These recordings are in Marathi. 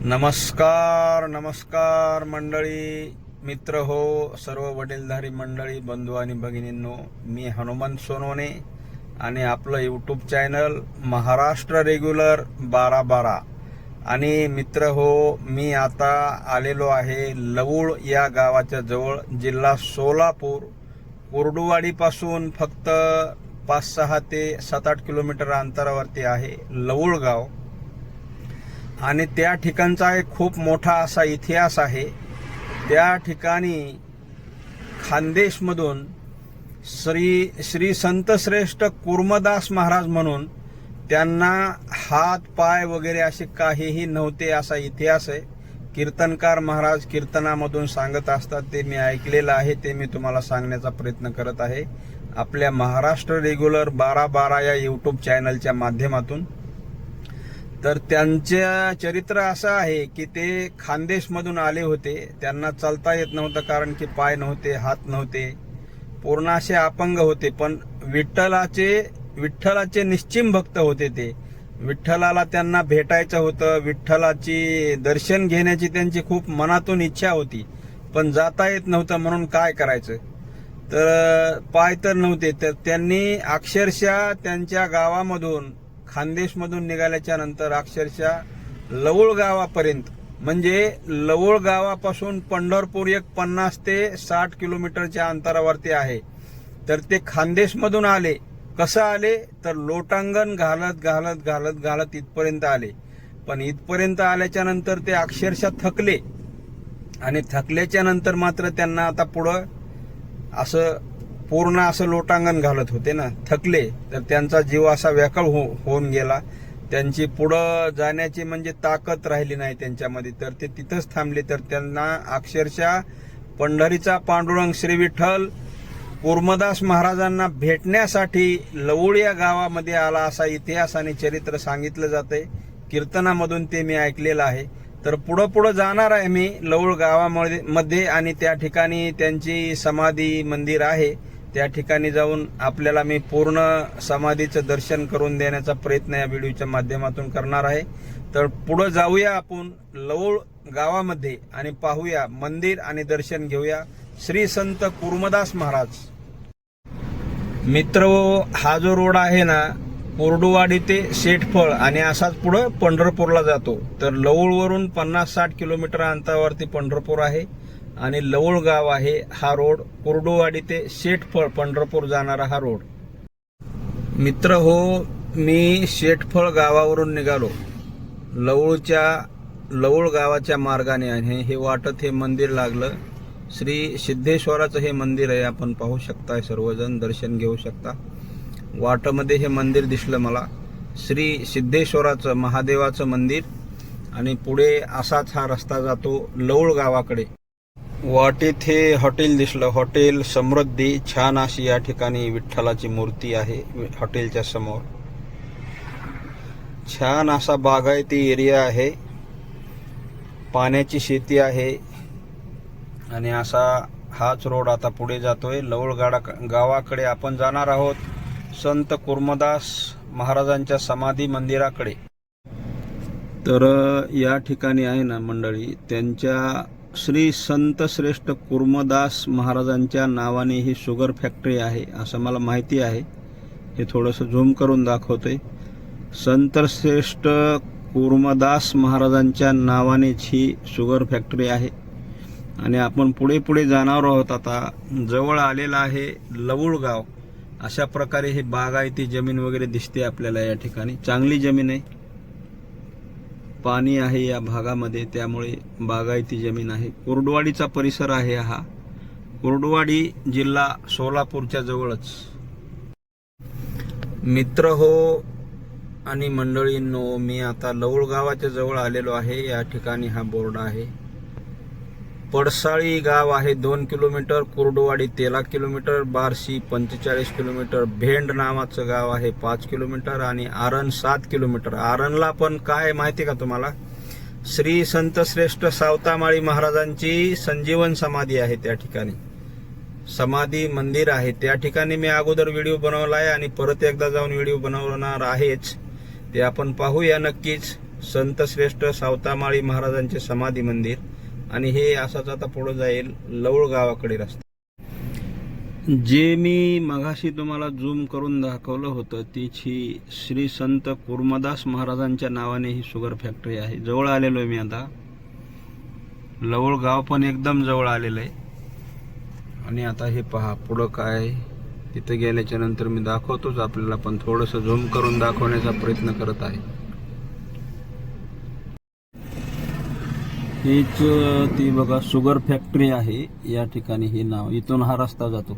नमस्कार नमस्कार मंडळी, मित्र हो, सर्व वडीलधारी मंडळी, बंधू आणि भगिनींनो, मी हनुमंत सोनवणे आणि आपलं यूट्यूब चॅनल महाराष्ट्र रेग्युलर 12-12. आणि मित्र हो, मी आता आलेलो आहे लवूळ या गावाच्या जवळ, जिल्हा सोलापूर. कुर्डुवाडीपासून फक्त 5-6 ते 7-8 किलोमीटर अंतरावरती आहे लवूळ गाव. आणि त्या ठिकाणचा एक खूप मोठा असा इतिहास आहे. त्या ठिकाणी खानदेशमधून श्री संत श्रेष्ठ कुर्मदास महाराज म्हणून, त्यांना हात पाय वगैरे असे काहीही नव्हते असा इतिहास आहे. कीर्तनकार महाराज कीर्तनामधून सांगत असतात, ते मी ऐकलेलं आहे, ते मी तुम्हाला सांगण्याचा प्रयत्न करत आहे आपल्या महाराष्ट्र रेग्युलर 12-12 या यूट्यूब चॅनलच्या माध्यमातून. तर त्यांचं चरित्र असं आहे की ते खानदेशमधून आले होते. त्यांना चालता येत नव्हतं, कारण की पाय नव्हते, हात नव्हते, पूर्ण असे अपंग होते. पण विठ्ठलाचे निश्चिम भक्त होते ते. विठ्ठलाला त्यांना भेटायचं होतं, विठ्ठलाची दर्शन घेण्याची त्यांची खूप मनातून इच्छा होती, पण जाता येत नव्हतं. म्हणून काय करायचं, तर पाय तर नव्हते, तर त्यांनी अक्षरशः त्यांच्या गावामधून, खानदेशमधून निघाल्याच्या नंतर अक्षरशः लवूळ गावापर्यंत, म्हणजे लवूळ गावापासून पंढरपूर एक 50 ते 60 किलोमीटरच्या अंतरावरती आहे. तर ते खानदेशमधून आले. कसं आले, तर लोटांगण घालत घालत घालत घालत इथपर्यंत आले. पण इथपर्यंत आल्याच्या नंतर ते अक्षरशः थकले. आणि थकल्याच्या नंतर मात्र त्यांना आता पुढं असं पूर्ण असं लोटांगण घालत होते ना, थकले, तर त्यांचा जीव असा व्याकुळ होऊन गेला. त्यांची पुढं जाण्याची म्हणजे ताकद राहिली नाही त्यांच्यामध्ये, तर ते तिथंच थांबले. तर त्यांना अक्षरशः पंढरीचा पांडुरंग श्री विठ्ठल कुर्मदास महाराजांना भेटण्यासाठी लवूळ या गावामध्ये आला, असा इतिहास आणि चरित्र सांगितलं जातंय. कीर्तनामधून ते मी ऐकलेलं आहे. तर पुढं जाणार आहे मी लवूळ गावामध्ये, आणि त्या ठिकाणी त्यांची समाधी मंदिर आहे. त्या ठिकाणी जाऊन आपल्याला मी पूर्ण समाधीचं दर्शन करून देण्याचा प्रयत्न या व्हिडिओच्या माध्यमातून करणार आहे. तर पुढे जाऊया आपण लवूळ गावामध्ये आणि पाहूया मंदिर आणि दर्शन घेऊया श्री संत कुर्मदास महाराज. मित्र, हा जो रोड आहे ना, कुर्डुवाडी ते शेटफळ आणि असाच पुढे पंढरपूरला जातो. तर लवूळवरून 50-60 किलोमीटर अंतरावरती पंढरपूर आहे आणि लवूळ गाव आहे. हा रोड कुर्डुवाडी ते शेटफळ पंढरपूर जाणारा हा रोड. मित्र हो, मी शेटफळ गावावरून निघालो लवूळ गावाच्या मार्गाने, आणि हे वाटत हे मंदिर लागलं. श्री सिद्धेश्वराचं हे मंदिर आहे, आपण पाहू शकता, सर्वजण दर्शन घेऊ शकता. वाटमध्ये हे मंदिर दिसलं मला, श्री सिद्धेश्वराचं महादेवाचं मंदिर. आणि पुढे असाच हा रस्ता जातो लवूळ गावाकडे. वाटेत हे हॉटेल दिसलं, हॉटेल समृद्धी. छान अशी या ठिकाणी विठ्ठलाची मूर्ती आहे हॉटेलच्या समोर. छान असा बागायती एरिया आहे, पाण्याची शेती आहे. आणि असा हाच रोड आता पुढे जातोय लवूळ गावाकडे. आपण जाणार आहोत संत कुर्मदास महाराजांच्या समाधी मंदिराकडे. तर या ठिकाणी आहे ना मंडळी, त्यांच्या श्री संत श्रेष्ठ कुर्मदास महाराजांच्या नावाने ही शुगर फॅक्टरी आहे, असं मला माहिती आहे. हे थोडंसं झूम करून दाखवतोय. संत श्रेष्ठ कुर्मदास महाराजांच्या नावानेच ही शुगर फॅक्टरी आहे. आणि आपण पुढे जाणार आहोत. आता जवळ आलेला आहे लवूळ गाव. अशा प्रकारे हे बागायती जमीन वगैरे दिसते आपल्याला या ठिकाणी. चांगली जमीन आहे, पाणी आहे या भागामध्ये, त्यामुळे बागायती जमीन आहे. कुर्डुवाडीचा परिसर आहे हा. कुर्डुवाडी जिल्हा सोलापूरच्या जवळच. मित्र हो आणि मंडळींनो, मी आता लवूळ गावाच्या जवळ आलेलो आहे. या ठिकाणी हा बोर्ड आहे. पडसाळी गाव आहे 2 kilometre, Kurduwadi 13 kilometre, Barshi 45 kilometre, भेंड नावाचं गाव आहे 5 किलोमीटर आणि आरण 7 किलोमीटर. आरणला पण काय माहिती का तुम्हाला, श्री संत श्रेष्ठ सावतामाळी महाराजांची संजीवन समाधी आहे. त्या ठिकाणी समाधी मंदिर आहे. त्या ठिकाणी मी अगोदर व्हिडिओ बनवला आहे आणि परत एकदा जाऊन व्हिडिओ बनवणार आहेच, ते आपण पाहूया नक्कीच. संत श्रेष्ठ सावतामाळी महाराजांचे समाधी मंदिर. आणि हे असंच आता पुढे जाईल लवळ गावाकडे रस्ता. जे मी मगाशी तुम्हाला झूम करून दाखवलं होतं तीची श्री संत कुर्मदास महाराजांच्या नावाने ही शुगर फॅक्टरी आहे. जवळ आलेलो आहे मी आता. लवळ गाव पण एकदम जवळ आलेलं आहे. आणि आता हे पहा पुढं काय, तिथे गेल्याच्या नंतर मी दाखवतोच आपल्याला, पण थोडंसं झूम करून दाखवण्याचा प्रयत्न करत आहे. हीच ती बघा शुगर फॅक्टरी आहे. या ठिकाणी हे नाव, इथून हा रस्ता जातो.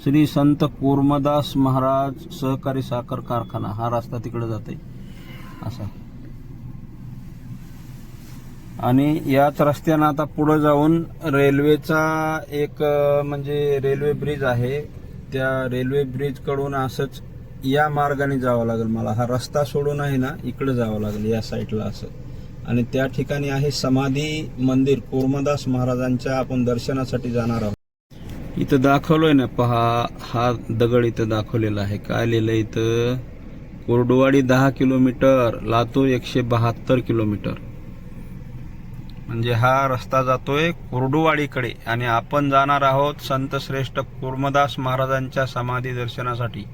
श्री संत कुर्मदास महाराज सहकारी साखर कारखाना, हा रस्ता तिकडे जाते असा. आणि याच रस्त्यानं आता पुढे जाऊन रेल्वेचा एक म्हणजे रेल्वे ब्रिज आहे. त्या रेल्वे ब्रिज कडून असंच या मार्गाने जावं लागेल मला. हा रस्ता सोडून आहे ना इकडे जावं लागेल या साईडला असं. आणि त्या ठिकाणी आहे समाधी मंदिर कुर्मदास महाराजांच्या. आपण दर्शनासाठी जाणार आहोत. इथं दाखवलोय ना पहा, हा दगड इथं दाखवलेला आहे. काय लिहिलं इथं, कुर्डुवाडी 10 किलोमीटर, लातूर 172 किलोमीटर. म्हणजे हा रस्ता जातोय कुर्डुवाडीकडे. आणि आपण जाणार आहोत संत श्रेष्ठ कुर्मदास महाराजांच्या समाधी दर्शनासाठी.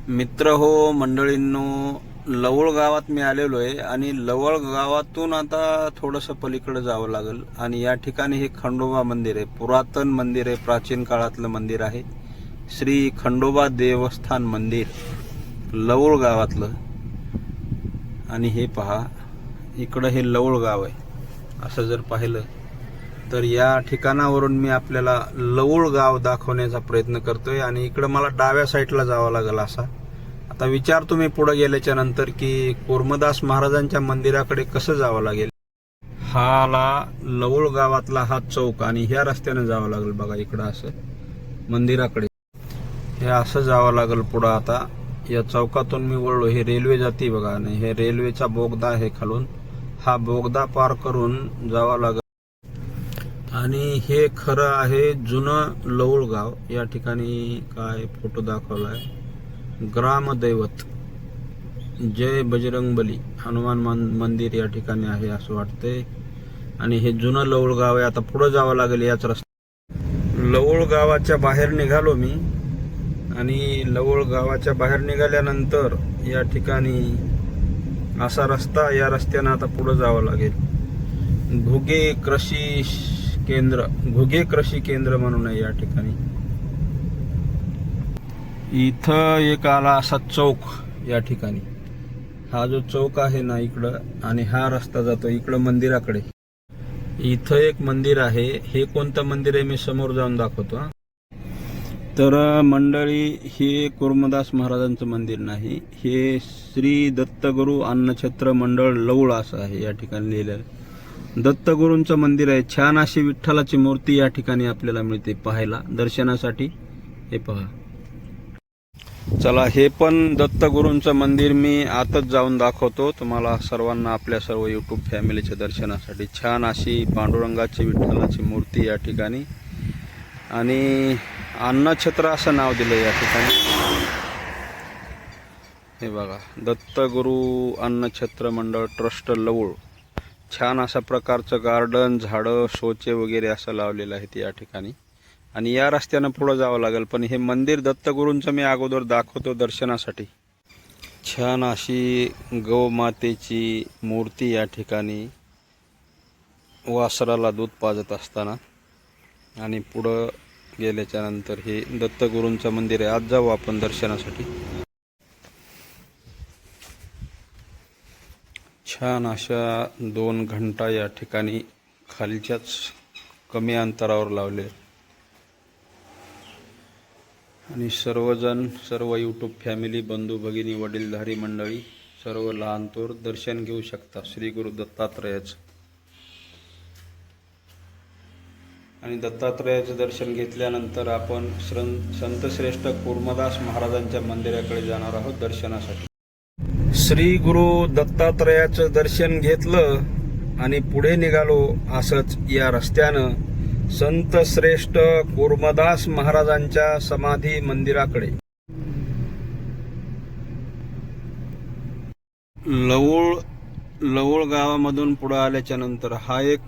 मित्र हो, मंडळींनो, लवळ गावात मी आलेलो आहे. आणि लवळ गावातून आता थोडंसं पलीकडे जावं लागेल. आणि या ठिकाणी हे खंडोबा मंदिर आहे. पुरातन मंदिर आहे, प्राचीन काळातलं मंदिर आहे. श्री खंडोबा देवस्थान मंदिर लवळ गावातलं. आणि हे पहा इकडं हे लवळ गाव आहे. असं जर पाहिलं तर या ठिकाणावरून मी आपल्याला लवळ गाव दाखवण्याचा प्रयत्न करतोय. आणि इकडं मला डाव्या साईडला जावं लागेल असा. आता विचार तुम्ही पुढे गेल्याच्या नंतर की कुर्मदास महाराजांच्या मंदिराकडे कसं जावं लागेल. हाला लवळ गावातला हा चौक आणि ह्या रस्त्याने जावं लागेल बघा इकडं असं मंदिराकडे. हे असं जावं लागेल पुढं. आता या चौकातून मी वळलो, हे रेल्वे जाते बघा. आणि हे रेल्वेचा बोगदा आहे खालून. हा बोगदा पार करून जावं लागेल. आणि हे खरं आहे जुनं लवळ गाव. या ठिकाणी काय फोटो दाखवलाय, ग्रामदैवत जय बजरंगबली हनुमान मंदिर या ठिकाणी आहे असं वाटतंय. आणि हे जुनं लवळ गाव आहे. आता पुढे जावं लागेल याच रस्ता. लवळ गावाच्या बाहेर निघालो मी. आणि लवळ गावाच्या बाहेर निघाल्यानंतर या ठिकाणी असा रस्ता, या रस्त्यानं आता पुढे जावं लागेल. घुगे कृषी केंद्र म्हणून आहे या ठिकाणी. इथं एक आला असा चौक या ठिकाणी. हा जो चौक आहे ना इकडं, आणि हा रस्ता जातो इकडं मंदिराकडे. इथं एक मंदिर आहे. हे कोणतं मंदिर आहे मी समोर जाऊन दाखवतो. तर मंडळी, हे कुर्मदास महाराजांचं मंदिर नाही, हे श्री दत्तगुरु अन्नछत्र मंडळ लवळ असं आहे या ठिकाणी लिहिलेलं. दत्तगुरूंचं मंदिर आहे. छान अशी विठ्ठलाची मूर्ती या ठिकाणी आपल्याला मिळते पाहायला दर्शनासाठी. हे पहा. चला, हे पण दत्तगुरूंचं मंदिर मी आतच जाऊन दाखवतो तुम्हाला सर्वांना, आपल्या सर्व यूट्यूब फॅमिलीच्या दर्शनासाठी. छान अशी पांडुरंगाची विठ्ठलाची मूर्ती या ठिकाणी. आणि अन्नछत्र असं नाव दिलं या ठिकाणी. हे बघा, दत्तगुरु अन्नछत्र मंडळ ट्रस्ट लवळ. छान अशा प्रकारचं गार्डन, झाडं, शोचे वगैरे असं लावलेलं आहे या ठिकाणी. आणि या रस्त्यानं पुढे जावं लागेल. पण हे मंदिर दत्तगुरूंचं मी अगोदर दाखवतो दर्शनासाठी. छान अशी गौमातेची मूर्ती या ठिकाणी, वासराला दूध पाजत असताना. आणि पुढं गेल्याच्या नंतर हे दत्तगुरूंचं मंदिर आहे. आज जाऊ आपण दर्शनासाठी. छान अशा 2 घंटा या ठिकाणी खालच्याच कमी अंतरावर लावले. आणि सर्वजण, सर्व यूट्यूब फॅमिली, बंधू भगिनी, वडीलधारी मंडळी, सर्व लहान थोर दर्शन घेऊ शकता श्री गुरु दत्तात्रयाचं. आणि दत्तात्रयाचं दर्शन घेतल्यानंतर आपण संत श्रेष्ठ कुर्मदास महाराजांच्या मंदिराकडे जाणार आहोत दर्शनासाठी. श्री गुरु दत्तात्रयाचं दर्शन घेतलं आणि पुढे निघालो असंच या रस्त्यानं संत श्रेष्ठ कुर्मदास महाराजांच्या समाधी मंदिराकडे. लवळ लवळ गावामधून पुढे आल्याच्या नंतर हा एक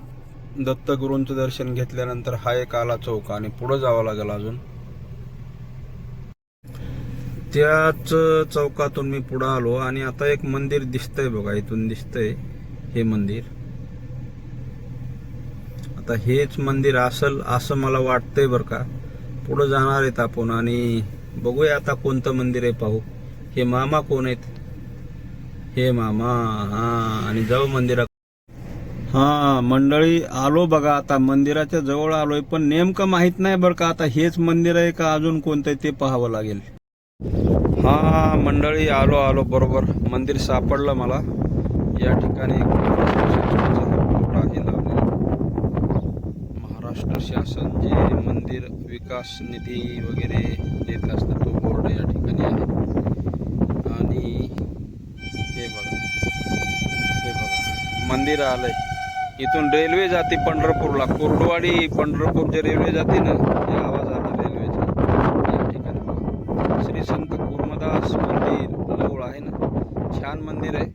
दत्तगुरूंचं दर्शन घेतल्यानंतर हा एक आला चौक आणि पुढे जावं लागेल अजून. त्याच चौकातून मी पुढे आलो आणि आता एक मंदिर दिसतंय बघा, इथून दिसतंय हे मंदिर. आता हेच मंदिर असेल असं मला वाटतंय बरं का. पुढे जाणार आहेत आपण आणि बघूया आता कोणतं मंदिर आहे पाहू. हे मामा कोण आहेत? हे मामा. हा, आणि जाऊ मंदिरात. हा मंडळी, आलो बघा, आता मंदिराच्या जवळ आलोय, पण नेमकं माहित नाही बरं का आता हेच मंदिर आहे का अजून कोणतं ते पाहावं लागेल. हा मंडळी, आलो बरोबर मंदिर सापडलं मला. या ठिकाणी बोर्ड आहे लावलेला, महाराष्ट्र शासन जे मंदिर विकास निधी वगैरे देत असतं तो बोर्ड या ठिकाणी आहे. आणि हे बघा मंदिर आलंय. इथून रेल्वे जाते पंढरपूरला, कुर्डुवाडी पंढरपूर जे रेल्वे जाते ना, हे आवाज आला रेल्वेचा. या ठिकाणी बघा श्री संत कुर्मदास मंदिर लवळ आहे ना, छान मंदिर आहे.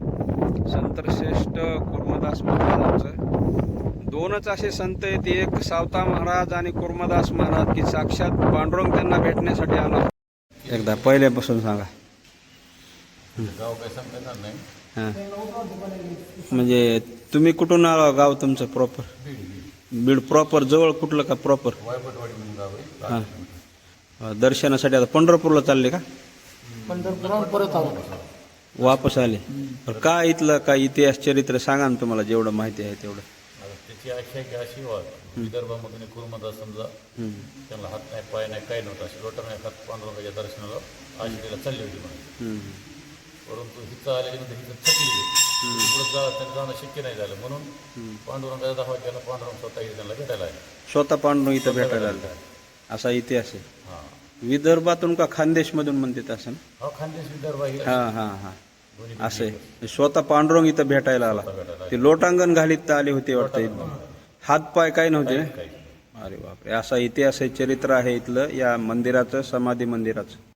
संतश्रेष्ठ कुर्मदास महाराजांचं दोनच असे संत आहेत, एक सावता महाराज आणि कुर्मदास महाराज, की साक्षात पांडुरंग त्यांना भेटण्यासाठी आला. एकदा पहिल्यापासून सांगा. गाव काही सांगता येणार नाही. हां, म्हणजे तुम्ही कुठून आला? गाव तुमचं प्रॉपर? बीड प्रॉपर. जवळ कुठलं का प्रॉपर? वायपटवाडी म्हणून गाव आहे. हां, दर्शनासाठी आता पंढरपूरला चालले का? पंढरपूर परत आलो. वापस आले. काय इथलं काय इतिहास चरित्र सांगा ना, तुम्हाला जेवढं माहिती आहे तेवढं. त्याची आख्यायिका अशी वा, विदर्भामधून कुर्मदास समजा त्यांना हात नाही पाय नाही काही नव्हतं, अशी लोटांना हात पांडुरंगाच्या दर्शनाला आश्रयाला चालली होती म्हणून. परंतु हिचं आल्यानंतर हिचं थकली पुढे त्यांना जाणं शक्य नाही झालं, म्हणून पांडुरंगाचा दाखवा केला. पांडुरंग स्वतः त्यांना भेटायला आहे. स्वतः पांडुरंग इथं भेटायला आला असा इतिहास आहे. हां, विदर्भातून का खानदेशमधून म्हणतात असं? हा खानदेश विदर्भ ही हां हां हां, असं आहे. स्वतः पांडुरंग इथं भेटायला आला. ते लोटांगण घालीत तर आले होते वाटतं, हात पाय काही नव्हते. अरे बापरे, असा इतिहास आहे, चरित्र आहे इथलं या मंदिराचं, समाधी मंदिराचं.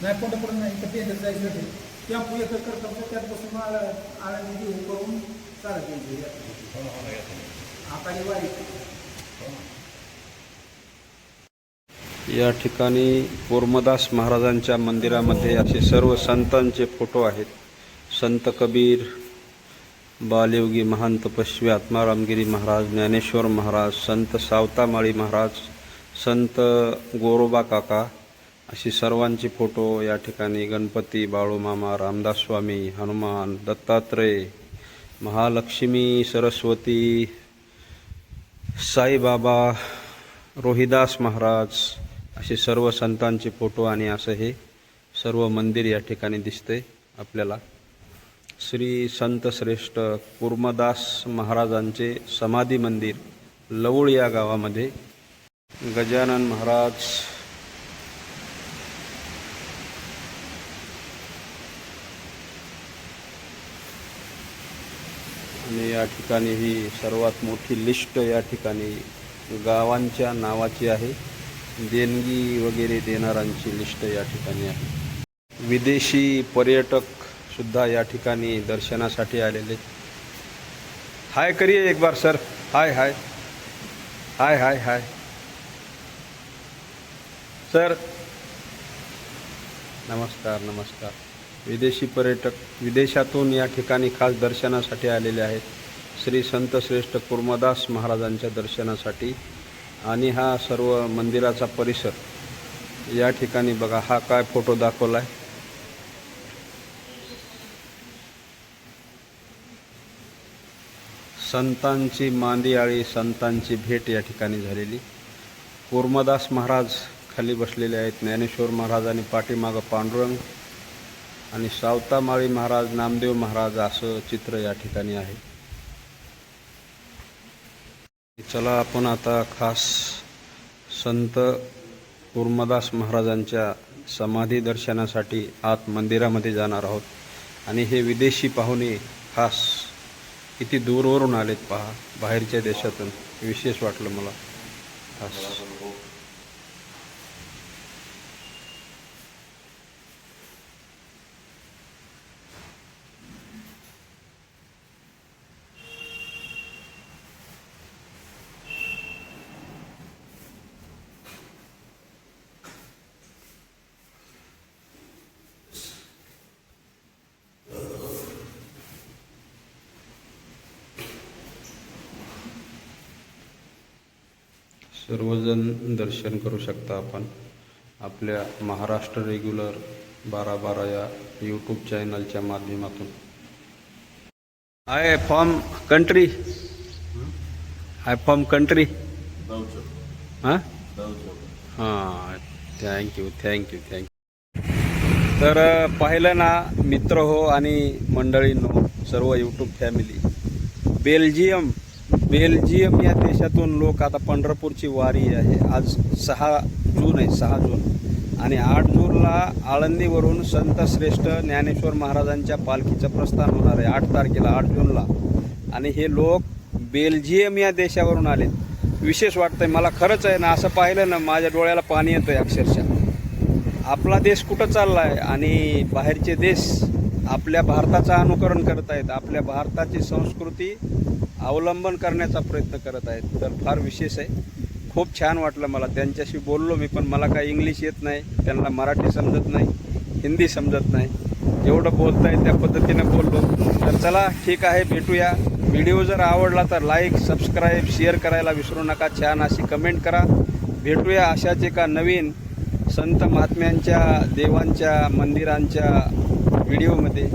नाही पंढरपूर नाही, तर पेंडर जायचं त्या पुढे करतात त्यात बसून आळंदी घेऊन करून चालत आता वारी. या ठिकाणी कुर्मदास महाराजांच्या मंदिरामध्ये असे सर्व संतांचे फोटो आहेत. संत कबीर, बालयोगी महान तपस्वी आत्मारामगिरी महाराज, ज्ञानेश्वर महाराज, संत सावतामाळी महाराज, संत गोरोबा काका, अशी सर्वांचे फोटो या ठिकाणी. गणपती, बाळूमामा, रामदास स्वामी, हनुमान, दत्तात्रय, महालक्ष्मी, सरस्वती, साईबाबा, रोहिदास महाराज, असे सर्व संतांचे फोटो आणि असं हे सर्व मंदिर या ठिकाणी दिसते आपल्याला. श्री संत श्रेष्ठ कुर्मदास महाराजांचे समाधी मंदिर लवळ या गावामध्ये. गजानन महाराज, आणि या ठिकाणी ही सर्वात मोठी लिस्ट या ठिकाणी गावांच्या नावाची आहे. देणगी वगैरे देणाऱ्यांची लिस्ट या ठिकाणी आहे. विदेशी पर्यटक सुद्धा या ठिकाणी दर्शनासाठी आलेले. हाय करिए एक बार सर. हाय हाय हाय हाय हाय सर, नमस्कार नमस्कार. विदेशी पर्यटक विदेशातून या ठिकाणी खास दर्शनासाठी आलेले आहेत, श्री संत श्रेष्ठ कुर्मदास महाराजांच्या दर्शनासाठी. आणि हा सर्व मंदिराचा परिसर या ठिकाणी बघा. हा काय फोटो दाखवला आहे, संतांची मांदियाळी, संतांची भेट या ठिकाणी झालेली. कुर्मदास महाराज खाली बसलेले आहेत, ज्ञानेश्वर महाराज आणि पाठीमागं पांडुरंग, आणि सावतामाळी महाराज, नामदेव महाराज, असं चित्र या ठिकाणी आहे. चला आपण आता खास संत कुर्मदास महाराजांच्या समाधी दर्शनासाठी आत मंदिरामध्ये जाणार आहोत. आणि हे विदेशी पाहुणे खास किती दूरवरून आलेत पहा, बाहेरच्या देशातून. विशेष वाटलं मला. सर्वजण दर्शन करू शकता आपण आपल्या महाराष्ट्र रेग्युलर 12-12 या यूट्यूब चॅनलच्या माध्यमातून. I from country, I from country. हां हां, थँक्यू थँक्यू थँक्यू. तर पाहिलं ना मित्र हो आणि मंडळींनो, सर्व यूट्यूब फॅमिली, बेल्जियम या देशातून लोक आता पंढरपूरची वारी आहे. आज 6 जून आहे, 6 जून, आणि 8 जूनला आळंदीवरून संत श्रेष्ठ ज्ञानेश्वर महाराजांच्या पालखीचं प्रस्थान होणार आहे 8 तारखेला, 8 जूनला. आणि हे लोक बेल्जियम या देशावरून आले. विशेष वाटतंय मला, खरंच आहे ना, असं पाहिलं ना माझ्या डोळ्याला पाणी येतंय अक्षरशः. आपला देश कुठं चालला आहे आणि बाहेरचे देश आपल्या भारताचं अनुकरण करत आहेत, आपल्या भारताची संस्कृती अवलंबन करण्याचा प्रयत्न करत आहेत. तर फार विशेष आहे, खूप छान वाटलं मला. त्यांच्याशी बोललो मी, पण मला काही इंग्लिश येत नाही, त्यांना मराठी समजत नाही, हिंदी समजत नाही. जेवढं बोलता येईल त्या पद्धतीने बोललो. तर चला ठीक आहे, भेटूया. व्हिडिओ जर आवडला तर लाईक, सबस्क्राईब, शेअर करायला विसरू नका. छान अशी कमेंट करा. भेटूया अशाच एका नवीन संत महात्म्यांच्या, देवांच्या, मंदिरांच्या व्हिडिओमध्ये.